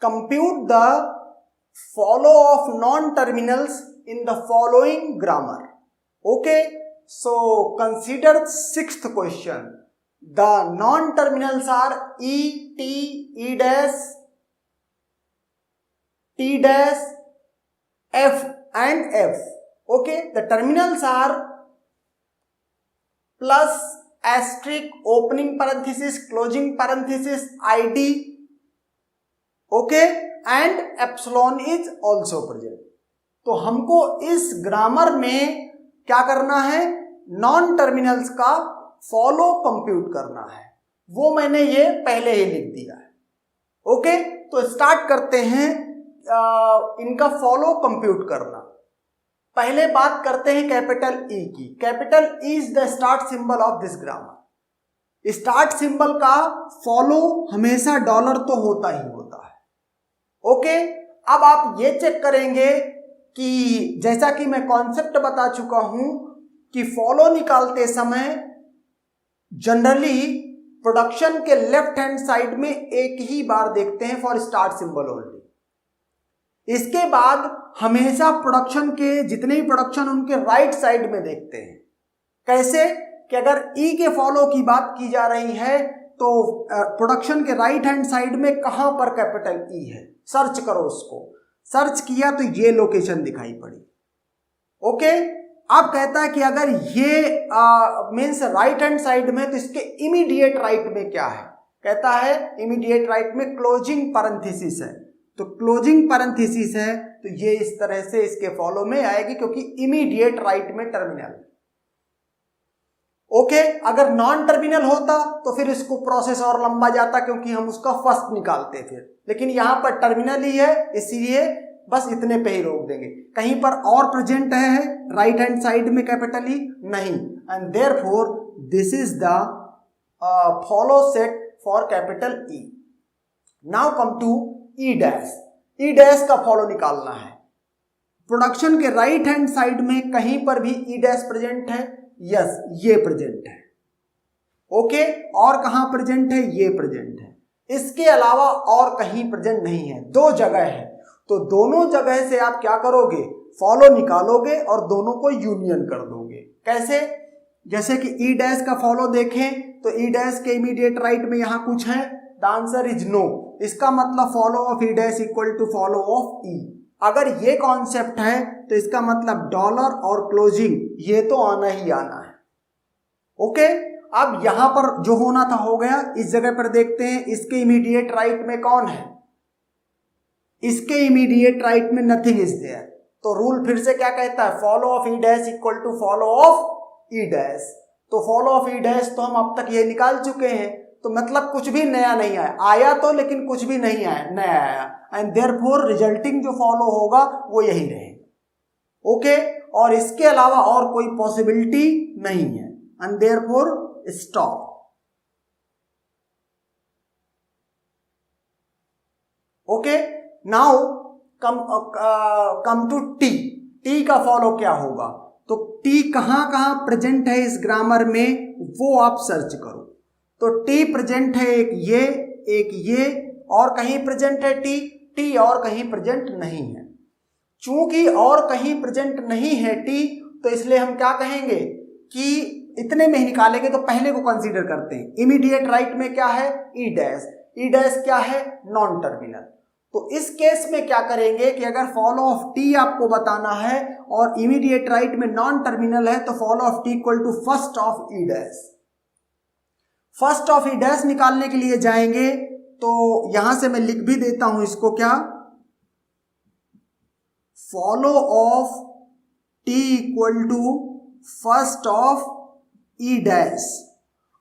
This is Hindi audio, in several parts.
compute the follow of non-terminals in the following grammar. Okay, so consider sixth question. The non-terminals are E, T, E dash, T dash, F and F. Okay, the terminals are plus, asterisk, opening parenthesis, closing parenthesis, ID. Okay, and epsilon is also present. तो हमको इस ग्रामर में क्या करना है, नॉन टर्मिनल्स का फॉलो कंप्यूट करना है, वो मैंने ये पहले ही लिख दिया है. ओके, तो स्टार्ट करते हैं इनका फॉलो कंप्यूट करना. पहले बात करते हैं कैपिटल ई की. Capital E is the start symbol of this grammar. Start symbol का फॉलो हमेशा डॉलर तो होता ही होता है. ओके, अब आप ये चेक करेंगे कि जैसा कि मैं कॉन्सेप्ट बता चुका हूं कि फॉलो निकालते समय जनरली प्रोडक्शन के लेफ्ट हैंड साइड में एक ही बार देखते हैं फॉर स्टार्ट सिंबल ओनली. इसके बाद हमेशा प्रोडक्शन के जितने भी प्रोडक्शन उनके राइट साइड में देखते हैं. कैसे कि अगर ई के फॉलो की बात की जा रही है तो प्रोडक्शन के राइट हैंड साइड में कहां पर कैपिटल ई है, सर्च करो उसको. सर्च किया तो ये लोकेशन दिखाई पड़ी. ओके, अब कहता है कि अगर ये मीन्स राइट हैंड साइड में तो इसके इमीडिएट राइट में क्या है, कहता है इमीडिएट राइट में क्लोजिंग पैरेंथेसिस है. तो क्लोजिंग पैरेंथेसिस है तो ये इस तरह से इसके फॉलो में आएगी क्योंकि इमीडिएट राइट में टर्मिनल. ओके, अगर नॉन टर्मिनल होता तो फिर इसको प्रोसेस और लंबा जाता क्योंकि हम उसका फर्स्ट निकालते फिर, लेकिन यहां पर टर्मिनल ही है इसलिए बस इतने पे ही रोक देंगे. कहीं पर और प्रेजेंट है राइट हैंड साइड में कैपिटल ई नहीं, and therefore this is the follow set for capital E. Now come to E dash. E dash का फॉलो निकालना है. प्रोडक्शन के राइट हैंड साइड में कहीं पर भी ई डैश प्रेजेंट है. यस, ये प्रेजेंट है. ओके, और कहां प्रेजेंट है, ये प्रेजेंट है. इसके अलावा और कहीं प्रेजेंट नहीं है. दो जगह है, तो दोनों जगह से आप क्या करोगे, फॉलो निकालोगे और दोनों को यूनियन कर दोगे. कैसे, जैसे कि ई डैश का फॉलो देखें तो ई डैश के इमीडिएट राइट में यहां कुछ है, द आंसर इज नो. इसका मतलब follow of E dash equal to follow of E. अगर ये कॉन्सेप्ट है तो इसका मतलब डॉलर और क्लोजिंग ये तो आना ही आना है. ओके, अब यहां पर जो होना था हो गया. इस जगह पर देखते हैं इसके इमीडिएट राइट में कौन है, इसके इमीडिएट राइट में नथिंग इज देयर. तो रूल फिर से क्या कहता है, follow of E dash equal to follow of E dash. तो फॉलो ऑफ ई डैश तो हम अब तक ये निकाल चुके हैं, तो मतलब कुछ भी नया नहीं आया. आया तो लेकिन कुछ भी नहीं आया, नया आया, एंड देयरफॉर रिजल्टिंग जो फॉलो होगा वो यही रहेगा. ओके, और इसके अलावा और कोई पॉसिबिलिटी नहीं है, and therefore stop. Okay, now come to T. T का फॉलो क्या होगा, तो टी कहां कहां प्रेजेंट है इस ग्रामर में वो आप सर्च करो. तो टी प्रेजेंट है एक ये और कहीं प्रेजेंट है टी. टी और कहीं प्रेजेंट नहीं है. चूंकि और कहीं प्रेजेंट नहीं है टी, तो इसलिए हम क्या कहेंगे कि इतने में ही निकालेंगे. तो पहले को कंसीडर करते हैं. इमीडिएट राइट में क्या है, ई डैश. ई डैश क्या है, नॉन टर्मिनल. तो इस केस में क्या करेंगे कि अगर फॉलो ऑफ टी आपको बताना है और इमीडिएट राइट में नॉन टर्मिनल है तो follow of T equal to first of E dash. First of E dash निकालने के लिए जाएंगे तो यहां से मैं लिख भी देता हूं इसको, क्या, follow of T equal to first of E dash.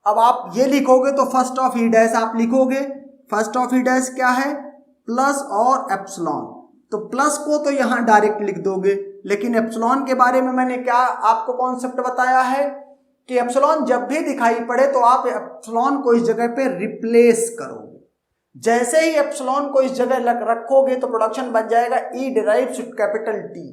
अब आप ये लिखोगे तो फर्स्ट ऑफ ई डैश आप लिखोगे. फर्स्ट ऑफ ई डैश क्या है, प्लस और एप्सिलॉन. तो प्लस को तो यहां डायरेक्ट लिख दोगे, लेकिन एप्सिलॉन के बारे में मैंने क्या आपको कॉन्सेप्ट बताया है कि एप्सिलॉन जब भी दिखाई पड़े तो आप एप्सिलॉन को इस जगह पे रिप्लेस करोगे. जैसे ही एप्सिलॉन को इस जगह रखोगे तो प्रोडक्शन बन जाएगा E derives capital T.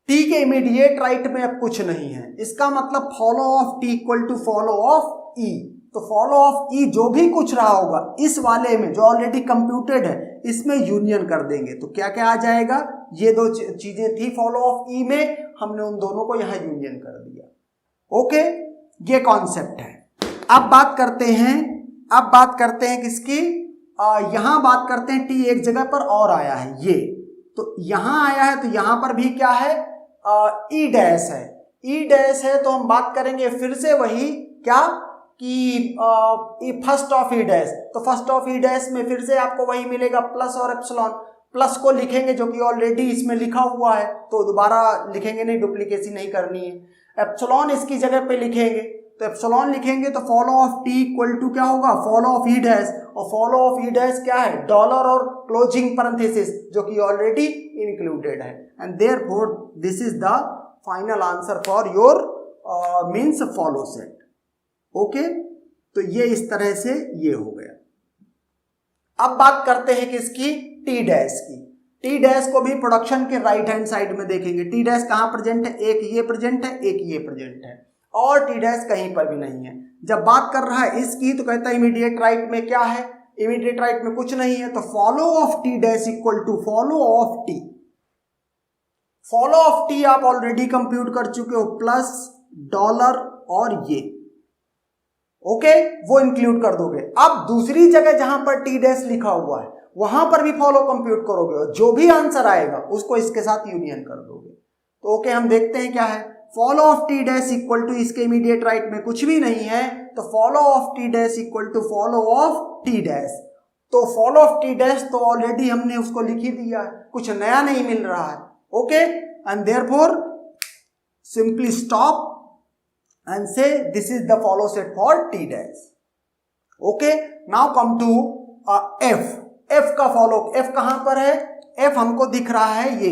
T के इमीडिएट राइट में अब कुछ नहीं है, इसका मतलब follow of T equal to follow of E. तो फॉलो ऑफ ई जो भी कुछ रहा होगा इस वाले में जो ऑलरेडी कंप्यूटेड है, इसमें यूनियन कर देंगे तो क्या क्या आ जाएगा, ये दो चीजें थी फॉलो ऑफ ई में, हमने उन दोनों को यहाँ यूनियन कर दिया। ओके, ये कॉन्सेप्ट है। अब बात करते हैं किसकी, यहां बात करते हैं टी एक जगह पर और आया है ये, तो यहां आया है तो यहां पर भी क्या है, ई डैश है, ई डैश है तो हम बात करेंगे फिर से वही क्या कि फर्स्ट ऑफ ई डैश, तो फर्स्ट ऑफ ई डैश में फिर से आपको वही मिलेगा प्लस और एप्सिलॉन, प्लस को लिखेंगे जो कि ऑलरेडी इसमें लिखा हुआ है तो दोबारा लिखेंगे नहीं, डुप्लीकेसी नहीं करनी है। एप्सिलॉन इसकी जगह पे लिखेंगे तो एप्सिलॉन लिखेंगे तो follow of T equal to क्या होगा, फॉलो ऑफ ई डैश, और फॉलो ऑफ ई डैश क्या है, डॉलर और क्लोजिंग पैरेंथेसिस जो कि ऑलरेडी इंक्लूडेड है, and therefore this is the final answer for your means follow set. Okay, तो ये इस तरह से ये हो गया। अब बात करते हैं किसकी, टी डैश की। टी डैश को भी प्रोडक्शन के राइट हैंड साइड में देखेंगे, टी डैश कहाँ प्रेजेंट है, एक ये प्रेजेंट है, एक ये प्रेजेंट है, और टी डैश कहीं पर भी नहीं है। जब बात कर रहा है इसकी तो कहता है इमीडिएट राइट में क्या है, इमीडिएट राइट में कुछ नहीं है, तो follow of T dash equal to follow of T. Follow of T आप ऑलरेडी कंप्यूट कर चुके हो, प्लस डॉलर और ये, ओके, वो इंक्लूड कर दोगे। अब दूसरी जगह जहां पर टी डैश लिखा हुआ है वहां पर भी फॉलो कंप्यूट करोगे और जो भी आंसर आएगा उसको इसके साथ यूनियन कर दोगे। तो ओके, हम देखते हैं क्या है, follow of T dash equal to, इसके इमीडिएट राइट में कुछ भी नहीं है तो follow of T dash equal to follow of T dash, तो फॉलो ऑफ टी डैश तो ऑलरेडी हमने उसको लिख ही दिया है, कुछ नया नहीं मिल रहा है। Okay, and therefore simply stop and say this is the follow set for t dash. Okay, now come to f. f का फॉलो, f कहां पर है, f हमको दिख रहा है ये,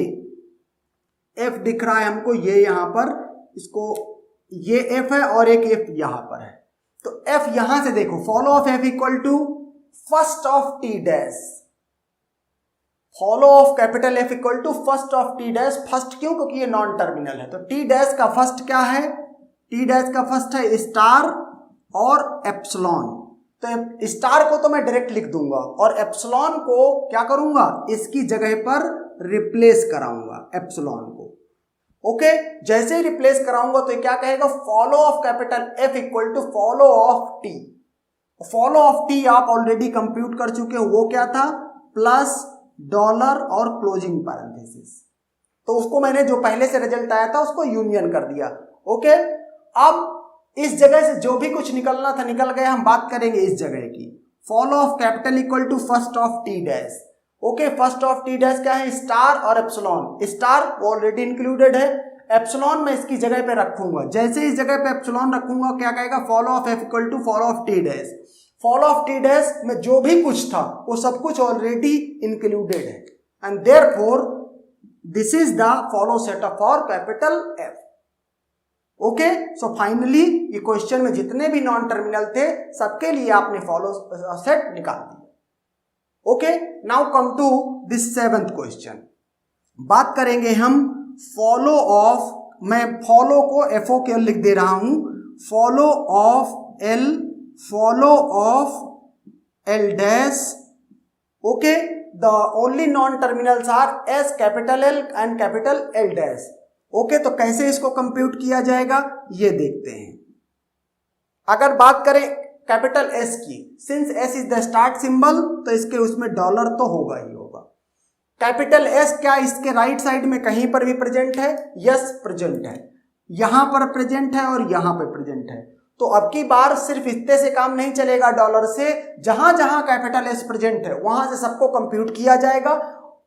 f दिख रहा है हमको ये यहां पर, इसको ये f है और एक f यहां पर है, तो f यहां से देखो, follow of f equal to first of t dash, follow of capital F equal to first of t dash. First क्यों, क्योंकि ये नॉन टर्मिनल है, तो t डैश का फर्स्ट क्या है, टी डैश का फर्स्ट है स्टार और एप्सिलॉन, तो स्टार को तो मैं डायरेक्ट लिख दूंगा और एप्सिलॉन को क्या करूंगा, इसकी जगह पर रिप्लेस कराऊंगा एप्सिलॉन को। ओके, जैसे ही रिप्लेस कराऊंगा तो क्या कहेगा, follow of capital F equal to follow of T. Follow of T आप ऑलरेडी कंप्यूट कर चुके हो, वो क्या था, प्लस डॉलर और क्लोजिंग पैरेंथेसिस, तो उसको मैंने जो पहले से रिजल्ट आया था उसको यूनियन कर दिया। ओके, अब इस जगह से जो भी कुछ निकलना था निकल गया, हम बात करेंगे इस जगह की, follow of capital equal to first of T dash. Okay, first of T dash क्या है, स्टार और एप्सिलॉन, स्टार ऑलरेडी इंक्लूडेड है, एप्सिलॉन मैं इसकी जगह पे रखूंगा, जैसे इस जगह पे एप्सिलॉन रखूंगा क्या कहेगा, follow of F equal to follow of T dash. Follow of T dash में जो भी कुछ था वो सब कुछ ऑलरेडी इंक्लूडेड है, and therefore this is the follow setup for capital F. Okay, so finally ये क्वेश्चन में जितने भी नॉन टर्मिनल थे सबके लिए आपने फॉलो सेट निकाल दिया। Okay, now come to this seventh question. बात करेंगे हम फॉलो ऑफ, मैं फॉलो को एफओ के लिख दे रहा हूं, follow of L, follow of L dash. Okay, the only non terminals are S, capital L and capital L dash. Okay, तो कैसे इसको कंप्यूट किया जाएगा ये देखते हैं। अगर बात करें कैपिटल एस की, since S is the start symbol तो इसके उसमें डॉलर तो होगा ही होगा। कैपिटल एस क्या इसके राइट साइड में कहीं पर भी प्रेजेंट है, यस प्रेजेंट है, यहां पर प्रेजेंट है और यहां पर प्रेजेंट है, तो अब की बार सिर्फ इतने से काम नहीं चलेगा, डॉलर से जहां जहां कैपिटल एस प्रेजेंट है वहां से सबको कंप्यूट किया जाएगा,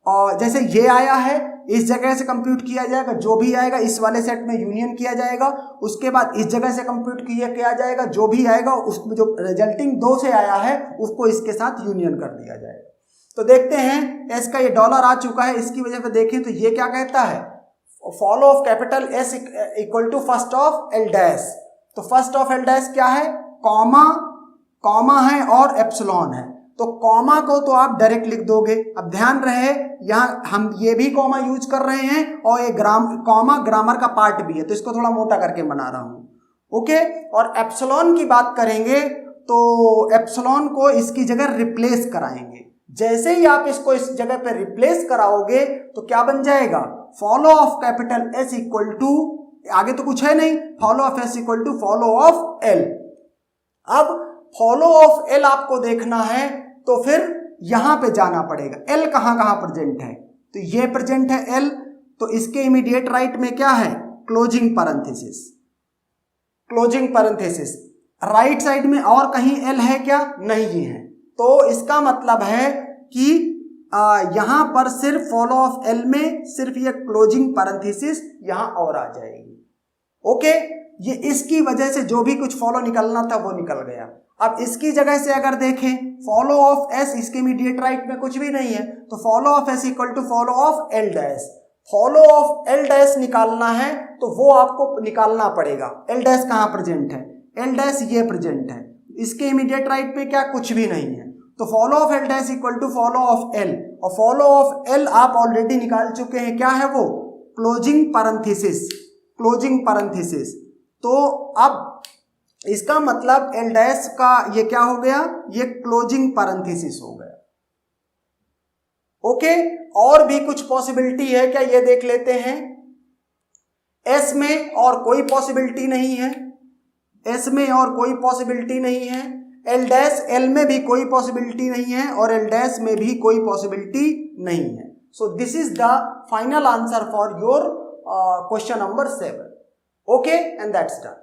और जैसे ये आया है इस जगह से कंप्यूट किया जाएगा, जो भी आएगा इस वाले सेट में यूनियन किया जाएगा, उसके बाद इस जगह से कंप्यूट किया जाएगा, जो भी आएगा उसमें जो रिजल्टिंग 2 से आया है उसको इसके साथ यूनियन कर दिया जाएगा। तो देखते हैं एस का ये डॉलर आ चुका है, इसकी वजह से देखें तो ये क्या कहता है, follow of capital S equal to first of L dash. तो फर्स्ट ऑफ एल डैश क्या है, कॉमा, कॉमा है और एप्सिलॉन है, तो कॉमा को तो आप डायरेक्ट लिख दोगे। अब ध्यान रहे यहाँ हम ये भी कॉमा यूज कर रहे हैं और ये कॉमा ग्रामर का पार्ट भी है, तो इसको थोड़ा मोटा करके बना रहा हूं। ओके, और एप्सिलॉन की बात करेंगे तो एप्सिलॉन को इसकी जगह रिप्लेस कराएंगे, जैसे ही आप इसको इस जगह पे रिप्लेस कराओगे तो क्या बन जाएगा, follow of capital S equal to, आगे तो कुछ है नहीं, follow of S equal to follow of L. अब फॉलो ऑफ एल आपको देखना है तो फिर यहां पे जाना पड़ेगा। एल कहां कहां प्रेजेंट है, तो ये प्रेजेंट है एल, तो इसके इमीडिएट राइट में क्या है, closing parenthesis, closing parenthesis. Right side में और कहीं एल है क्या, नहीं है, तो इसका मतलब है कि यहां पर सिर्फ फॉलो ऑफ एल में सिर्फ ये क्लोजिंग पैरेंथेसिस यहां और आ जाएगी। ओके, ये इसकी वजह से जो भी कुछ फॉलो निकलना था वो निकल गया। अब इसकी जगह से अगर देखें, फॉलो ऑफ एस, इसके इमीडिएट राइट में कुछ भी नहीं है, तो follow of S equal to follow of L dash. Follow of L dash निकालना है तो वो आपको निकालना पड़ेगा। एल डैश कहां प्रेजेंट है, एल डैश ये प्रेजेंट है, इसके इमीडिएट राइट पे क्या, कुछ भी नहीं है, तो follow of L dash equal to follow of L, और फॉलो ऑफ एल आप ऑलरेडी निकाल चुके हैं, क्या है वो, क्लोजिंग पैरेंथेसिस, क्लोजिंग पैरेंथेसिस। तो अब इसका मतलब एल डैश का ये क्या हो गया, ये क्लोजिंग पैरेंथेसिस हो गया। ओके, और भी कुछ पॉसिबिलिटी है क्या, ये देख लेते हैं। एस में और कोई पॉसिबिलिटी नहीं है, एस में और कोई पॉसिबिलिटी नहीं है, एल डैश एल में भी कोई पॉसिबिलिटी नहीं है, और एल डैश में भी कोई पॉसिबिलिटी नहीं है। So this is the final answer for your question number 7. Okay, and that's done.